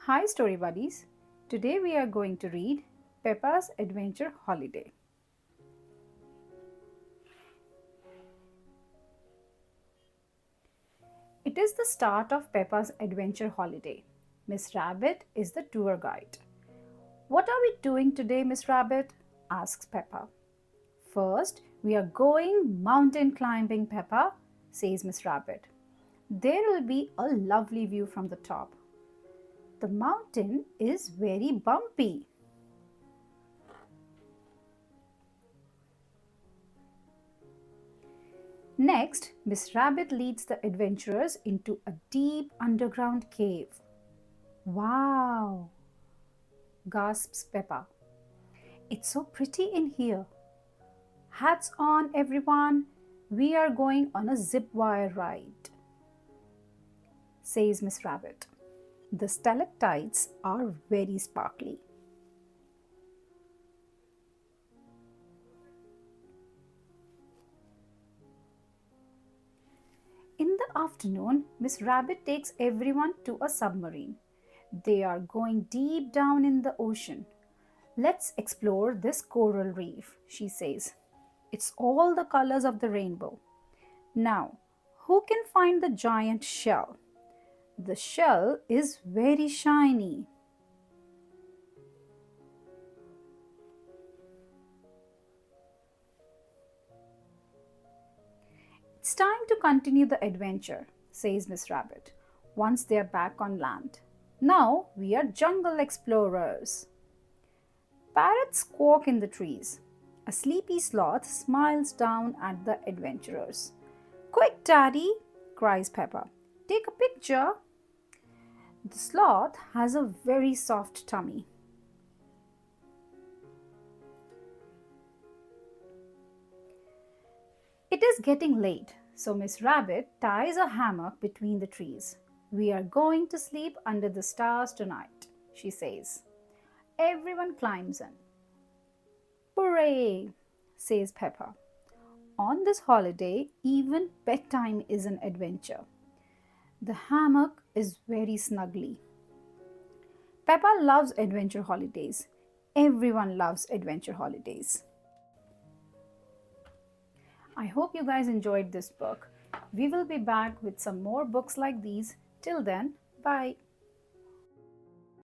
Hi Story Buddies! Today we are going to read Peppa's Adventure Holiday. It is the start of Peppa's Adventure Holiday. Miss Rabbit is the tour guide. What are we doing today, Miss Rabbit? Asks Peppa. First, we are going mountain climbing, Peppa, says Miss Rabbit. There will be a lovely view from the top. The mountain is very bumpy. Next, Miss Rabbit leads the adventurers into a deep underground cave. Wow! Gasps Peppa. It's so pretty in here. Hats on, everyone. We are going on a zip wire ride, says Miss Rabbit. The stalactites are very sparkly. In the afternoon, Miss Rabbit takes everyone to a submarine. They are going deep down in the ocean. Let's explore this coral reef, she says. It's all the colors of the rainbow. Now, who can find the giant shell? The shell is very shiny. It's time to continue the adventure, says Miss Rabbit, once they are back on land. Now we are jungle explorers. Parrots squawk in the trees. A sleepy sloth smiles down at the adventurers. Quick, Daddy, cries Peppa. Take a picture. The sloth has a very soft tummy. It is getting late, so Miss Rabbit ties a hammock between the trees. We are going to sleep under the stars tonight, she says. Everyone climbs in. Hooray, says Peppa. On this holiday, even bedtime is an adventure. The hammock is very snuggly. Peppa loves adventure holidays. Everyone loves adventure holidays. I hope you guys enjoyed this book. We will be back with some more books like these. Till then, bye.